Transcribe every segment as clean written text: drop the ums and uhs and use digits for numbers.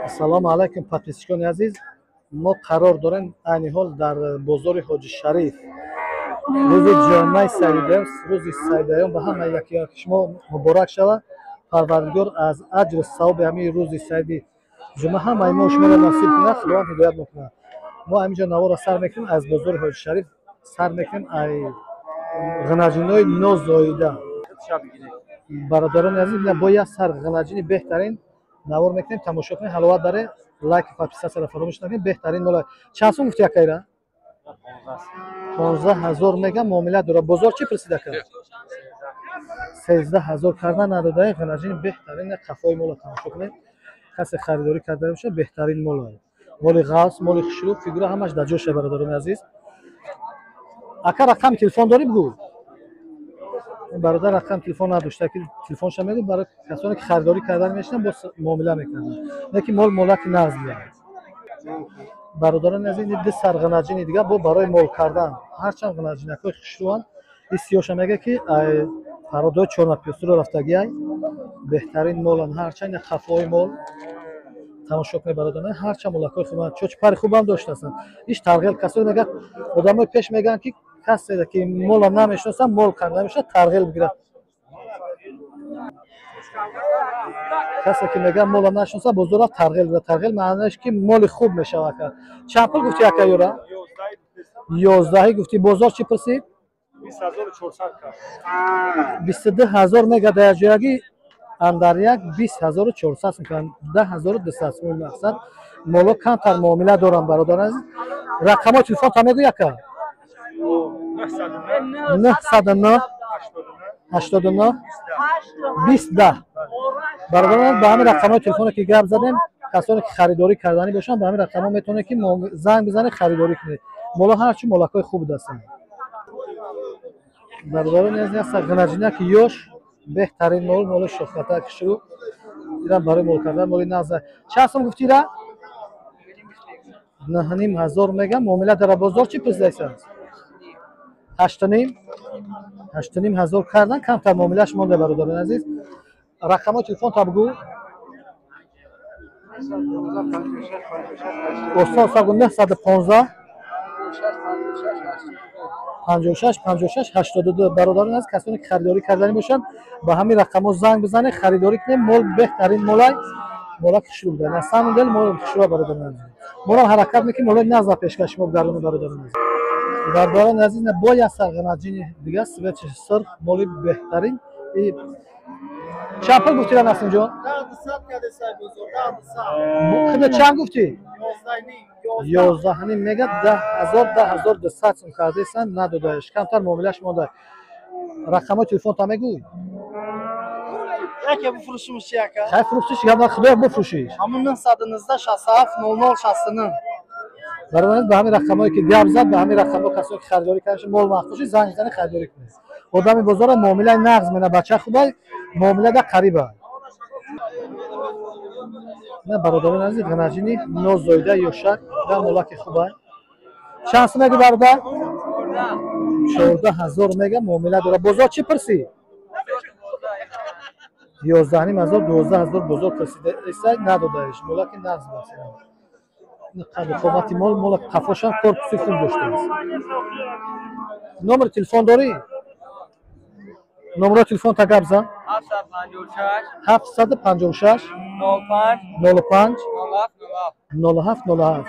Салому алайкум подписчикони азиз. Мо қарор дорем айни ҳол дар бозори Ҳоҷи Шариф рӯзи ҷомаи сайидаём, рӯзи сайидаём ба ҳама яки шумо муборак шавад. Парвардигор аз аҷру савоби ҳамин рӯзи сайиди ҷума ҳамаи мо шуморо насиб кунад, Худованд ҳидоят мекунад. Мо ҳаминҷо наворро сар мекунем, аз бозори Ҳоҷи Шариф сар мекунем ай ғанаҷинои нозоида. Бародарони азиз, бо як сар ғанаҷини беҳтарин навор мекунем, тамошо кунем, ҳаловат баре, лайк ва подписатсияро фаромӯш накунем. Беҳтарин мола. Чанд сум гуфти якайра? 15000 мега муомила дора. Бозор чӣ пурсида кард? 13000 карда надодаи ғанаҷини беҳтарин қафои мола тамошо кунем. Касе харидорӣ карда боша, беҳтарин мола. Моли ғавс, моли хушрӯ, фигура ҳамаш дар ҷоша бародарони азиз. Ака рақами телефон дорӣ бигӯ. Бародар рақам телефон надошта ки телефонша мегӯ барои касоне ки харидорӣ кардан мешинанд бо муомила мекарданд. Неки мол молаки нағз биярад. Бародарони азиз, ин ду сар ғанаҷини дигар бо барои мол кардан. Ҳарчанд ғанаҷинакҳои хушрӯанд, ин сиёша мега ки ай пародои чорнапёсиро рафтагиай беҳтарин моланд. Ҳарчанд қафои мол тамошо кунед бародарони, ҳарчанд молакҳои хубанд, чочпари хубам доштаанд. Иш тарғел касоне мегӯяд, одамои пеш мегӯянд ки касе ки мола намешиносад, мол карда намешавад, тарғел бигирад. Касе ки мегӯяд мола нашиносад, бозор рафт тарғел бигирад. Тарғел маънояш ки моли хуб мешавад. Чанд пул гуфти яка ёра? 11 гуфти. Бозор чӣ пурсид? 20400 кард. 22000 мега дар ҷояги андар як 20400 мекунанд. 10200 сум мақсад. Моло камтар муомила дорам бародарон азиз. Рақамои телефон та мегӯ яка? 909 89 20. бародарон ба ҳамин рақамои телефоне ки гап задем, касоне ки харидорӣ карданӣ бошанд, ба ҳамин рақамҳо метавонед ки занг бизанед, харидорӣ кунед. Моло ҳарчи молакҳои хуб дастанд. Бародарони азиз, ҳаста ғанаҷинаки ёш, беҳтарин мол, моли шохкатаки шурӯ. Ира барои мол кардан моли нағза. Чанд сум гуфтира? 9500 мега муомила дар бозор чӣ пурсидааст? 8500 кардан камтар муомилаш монда бародарони азиз. Рақамои телефон та бигӯ. Остон 915 56 56 82. бародарони азиз, касоне ки харидорӣ карданӣ бошанд, ба ҳамин рақамҳо занг бизанед, харидорӣ кунед. Мол беҳтарин молай, молаки хушрӯ буд. На самом деле мол хушрӯ бародарони азиз. Моро ҳаракат мекунем, молои нағза пешкаш шумо гарони бародарони азиз. бародарони азиз, бо як сар ғанаҷини дигар свечи сирф моли беҳтарин. Чанд пул гуфтира Насимҷон? 200 чанд гуфти? 11 мега 10200 сум кардесан, надодаеш. Камтар муомилаш монда. Рақамои телефон та мегӯй. Яке бифурӯшимш чи яка? Хай фурӯштиш, гапна худоя бифурӯшиш. Ҳамон 919 67 00 69. бародарон ба ҳамин рақамҳое ки гап зад, ба ҳамин рақамҳо касоне ки харидорӣ кардаш, мол махтоши занг зани харидорӣ кунед. Одами бозора муомилаи нағз мена, бача хубай, муомила да қариба. На бародарони азиз, ғанаҷини нозоида ёшак, да молаки хубай. Чанд сум меги бародар? 14000 мега муомила дора. Бозор чӣ пурсӣ? 11500 12000 бозор пурсида эса надодаеш. Молаки нағз баст. Қадр қомати мол, мола қафошам корпуси хуб доштааст. номери телефон дорӣ? номерои телефон та гап зан. 756 05 0707.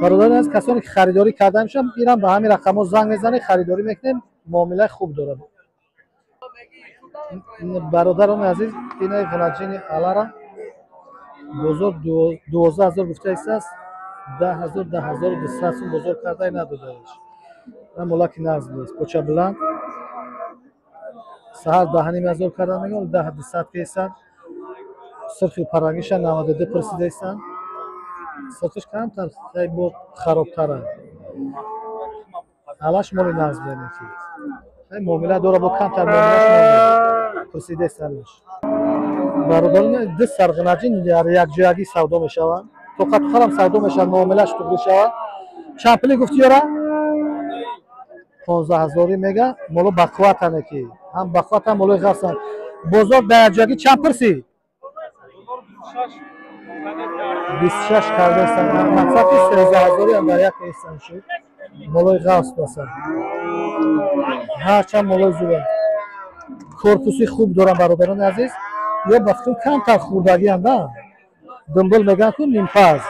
бародарон аз касоне ки харидорӣ карда мешаванд, ирам ба ҳамин рақамҳо занг мезанед, харидорӣ мекунем, муомилаи хуб дорад. бародарони азиз, инаи ғанаҷини алара бозор 12000 гуфта истааст, 10200 сум бозор карда надодаеш. на молаки нағз будаст. поча буланд саҳар 10500 карда мегӯям, 10200 песанд. сирфи парангиша 92 пурсидаистанд. сирфиш камтар, хай бо харобтара. ҳамаш моли нағз будаки. хай муомила дора, бо камтар муомилаш монда. пурсидаистанд. бародарони ду сар ғанаҷин дар якҷоягӣ савдо мешаванд. тоқатухарам савдо мешавад, муомилаш туғри шавад. чанд пули гуфти ёра? 15000 мега моло бақувватане ки ҳам бақувват ҳам молои ғафсан. бозор дар якҷоягӣ чанд пурсӣ? 26 کرده هستم. مقصد که 13,000 هم در یک ایستان شد. مولای غوث بسن. هرچند مولای زوبه. корпуси хуб дорам бародарони азиз. ё бафтун камтар хурдагӣ ам да. Думбул мегӯянд ку нимпаз.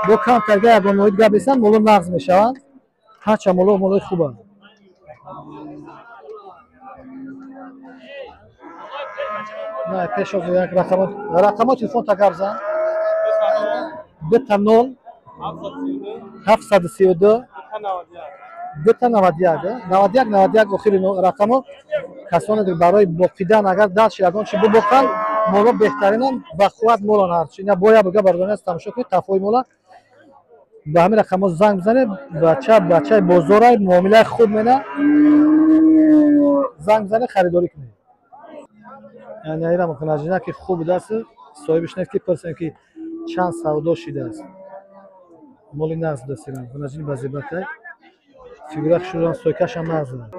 бо камтарга ягон моҳит гап бисанд моло нағз мешаванд. ҳарчанд молои хуб аст. на пешоз як рақамот телефонта гап зан. бета 0 732 91 охири рақамо касоне барои боқидан агар даст ягон чи бубоқанд моло беҳтаринон ба қувват молон ҳарчи ина боя буга бародарон аз тамошо кунед тафои мола ба ҳамин рақамо занг бизанед бачаи бозорай муомилаи хуб мена занг бизанед харидорӣ кунед. яъне айрам хунажина ки хуб даст соҳибиш нест ки пурсем ки чанд савдо шидааст. моли нағз дастирам хунажини базибакай фигура шуран сойкашам нағз аст.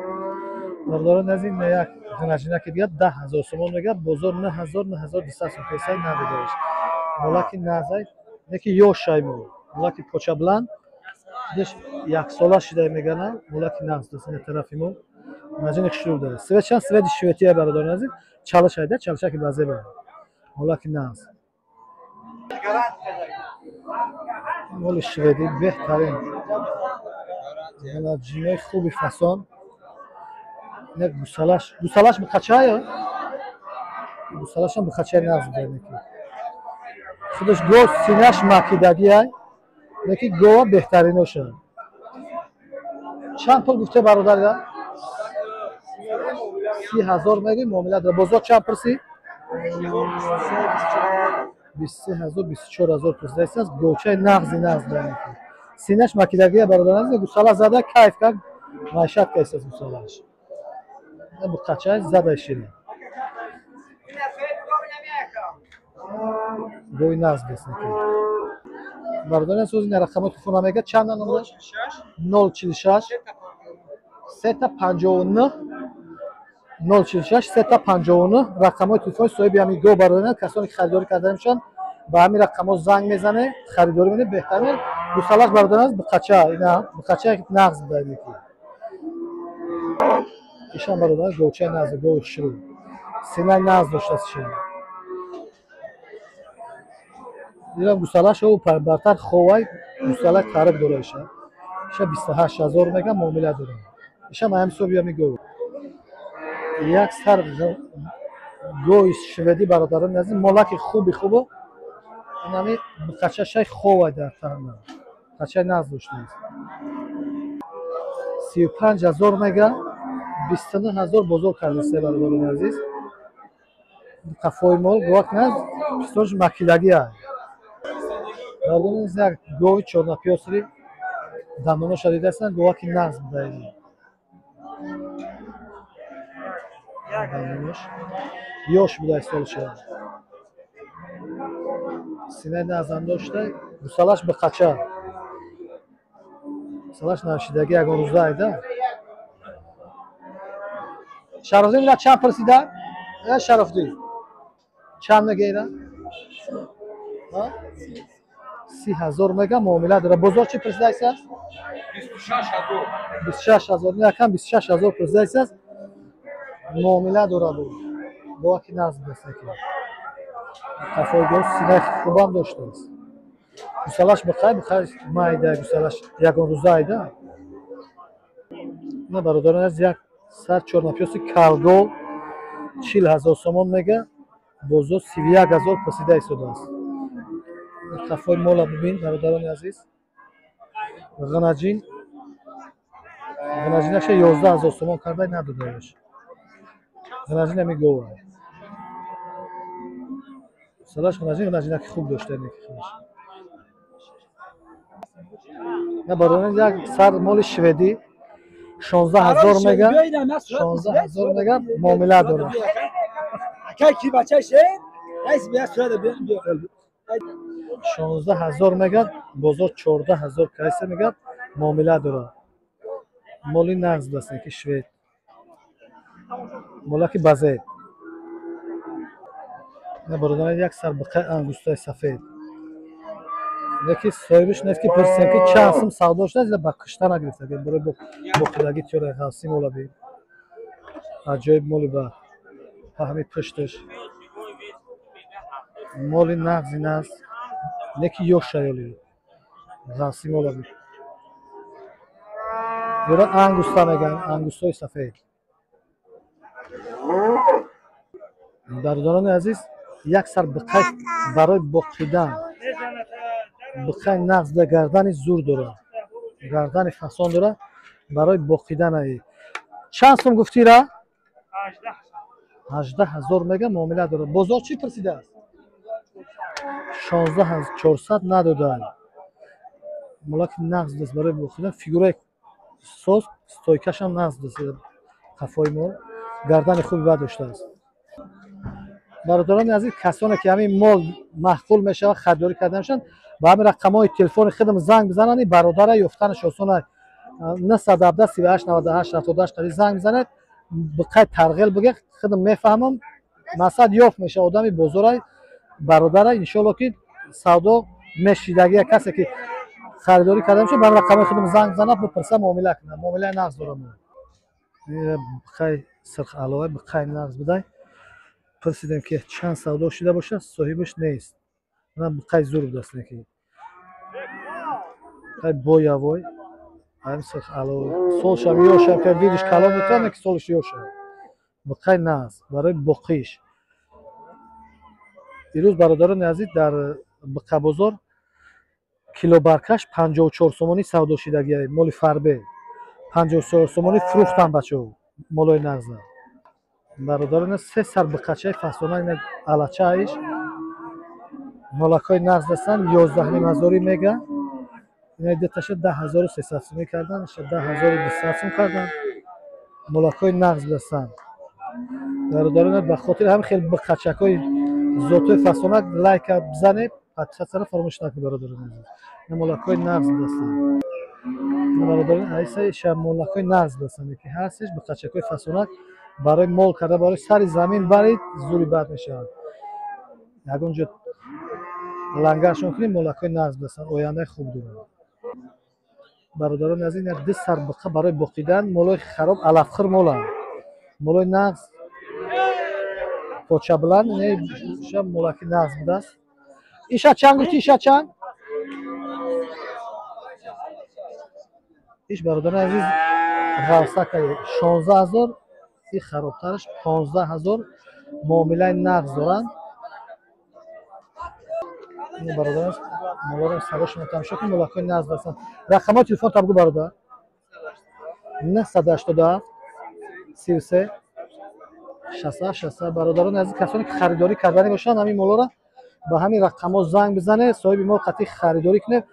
бародарон назин як хунажина ки дига 10,000 сомон мега бозор 9,200 сом песай надидаш. молаки нағзай неки ёшай мо молаки поча бланд деш як сола шидай мегана молаки нағз даст ин тарафи мо хунажини шур даст. свечан сведи шветия бародарон назин чалашайда чалашаки базеба молаки нағз. моли шведи беҳтарин яна ҷинои хуби фасон як гусалаш бухачая гусалашам бухачая нағз дадеки худаш гов синаш макидагия неки гова беҳтариноша. чанд пул гуфте бародарга 30,000 меги муомила дара бозор чанд пурси 23,000 24,000 пурсидааст аст говчаи нағзи дадеки синаш макидагия бародаран гусала зада кайф кард маишат кайсас гусалаш бухачай зада шира гои нағз беснеки бародаран сози на рақамо телефона мега чанда номер 046 359 046 359 рақамои телефони соҳиби ҳамин гов бародаран касоне ки харидорӣ карда мешаванд ба ҳамин рақамо занг мезане харидорӣ мене беҳтарин гусалаш бародаран бухача ина бухача нағз дадеки ишан бародаран говчаи нағз гови ширу синаи нағз доштааст шир дирам гусалаш ӯ бартар ховай гусалаи қариб дора иша 28,000 мега муомила дора иша маҳам соҳиби ҳамин гов як сар гои шведи бародарон назин молаки хуби хубо инами бухачашай ховай дар тана бухачаи нағз доштааст 35,000 мега 29,000 бозор кардааст бародарони азиз қафои мол говак наз пистош макидагия бародарон аз як гови чорнапёсри дамоноша дидаастанд говаки нағз будаи дамонош ёш будаи солша синаи нағзам дошта гусалаш бихача гусалаш навшидаги ягон рӯза айда шарофдӣ мина чанд пурсида шарофдӣ чанд мегира 30,000 мега муомила дора бозор чи пурсидааст 26,000 якам 26,000 пурсидааст муомила дора бо ки нағз дастеки қафои гов синаи хубам доштааст гусалаш бихай майда гусалаш ягон рӯза айда ина бародарон аз як сар чорнапёси калгов 40,000 сомон мега бозор 31,000 пурсида истодааст қафои мола бубин бародарони азиз ғанаҷинаша 11,000 сомон кардай надодааш ғанаҷин ами гова салаш ғанаҷинаки хуб доштааст на бародарони як сар моли шведи 16,000 мега 16,000 мега муомила дора کی بچه شه رئیس بیا سوره بیا 16,000 мега бозор 14,000 кайса мега муомила дора моли нағз дастеки швед молаки базе на бародарон як сар бақай ангустаи сафед یکی صاحبش نفت که پرسیم که چند سم سودا شده با کشتن نگرفته که برای با خداگی چرا خاصی مولا بی عجیب مولی با همین پشتش مولی نغزی نغز یکی یوش شایالی خاصی مولا بی یورا انگوستا میگن انگوستای سفید برادران عزیز یک سر بقای برای بقیدن بقای نغز در گردن زور داره گردن فسان داره برای بقیدن ای چند سوم گفتی را 18,000 میگه معامله داره بازار چی پرسیده است 16,400 نداده ملاک نغز دست برای بقیدن فیگوره سوز ستویکش هم نغز دست قفای مال گردن خوبی بعد داشته است برادران عزیز کسانی که همین مال محقول میشه و خریداری کرده میشن با همین رقم‌های تلفن خودم زنگ بزنن برادر یافتنش آسونه 917 38 98 78 قضیه زنگ بزنید بقید ترغیل بگه خودم میفهمم مقصد یافت میشه آدمی بزرگ برادر ان شاء که سودا میشیدگی کسی که خریداری کرده میشه برای رقم‌های خودم زنگ بزنه بپرسه معامله کنه معامله نغز دارم بقید سرخ علاوه بقید نغز بدای پرسیدم که چند سودا شده باشه صاحبش نیست من بقای زور بدست نکی بقای بوی اوی این سرخ علاوه سولش هم یوشم که ویدیش کلام میتونه که سولش یوشم بقای نغز برای بقیش دیروز برادران عزیز در بقا بازار کیلو برکش 54 سومانی سودا شدگی مال فربه 54 سومانی فروختن بچه مالای نغز برادران سه سر بقچه فسانه این علچه ایش مالکای نغز دستن 11,000 میگه این دیتش 10,300 سومی کردن 10,200 سوم کردن مالکای نغز دستن برادران به خاطر هم خیلی بقچکای زوتوی فسانه لایک بزنید حتی سر فراموش نکنید برادران عزیز این مالکای نغز دستن برادران عزیز شب مالکای نغز دستن که هستش بقچکای فسانه برای مال کرده برای سر زمین برای زوری بد میشه یگونجا لنگرشون کنیم مالکای نغز دستن آینده خوب دارن برادران عزیز این دو سر بقه برای بقیدن مالای خراب علفخر مالای نغز پاچه بلند این شب مالکای نغز بوده است ایشا چند گفتی ایشا چند؟ ایش برادران عزیز غوصه که 16,000 این خرابترش 15,000 معامله نغز دارن این برادران مالارم سرشون تماشا کنیم ملاکای نغز دستن رقم‌های تلفن تا بگو برادر 987 33 60 برادران عزیز کسانی که خریداری کردنی باشن همین مالا را با همین رقم‌ها زنگ بزنه صاحب مال قطعی خریداری کنه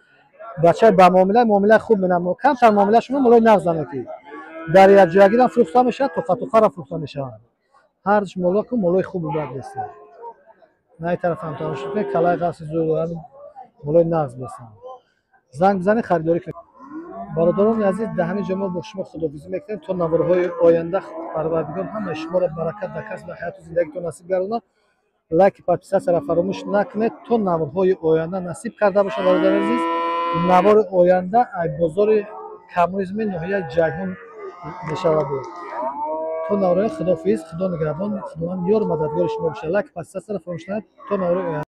بچه با معامله خوب می‌نم کم تر معامله شما مالای نغز نمی‌کی در یک جایی هم فروخته میشه تو خراب فروخته میشه هرچ مالا کو مالای خوب بود دست نه طرف هم تماشا کنه کلای قاس زور مالای نغز بسن زنگ بزنه خریداری کنه برادران عزیز در همین جمعه با شما خداحافظی میکنیم تا نوارهای آینده پروردگار همه شما را برکت در کسب حیات و زندگیتون نصیب گردونه لایک پادکست را فراموش نکنید تا نوارهای آینده نصیب کرده باشه برادران عزیز نوار آینده ای بازار کمونیسم ناحیه جیهون میشود تو نوارهای خداحافظ خدا نگهبان خداوند یار مددگار شما باشه لایک پادکست را فراموش نکنید تا نوارهای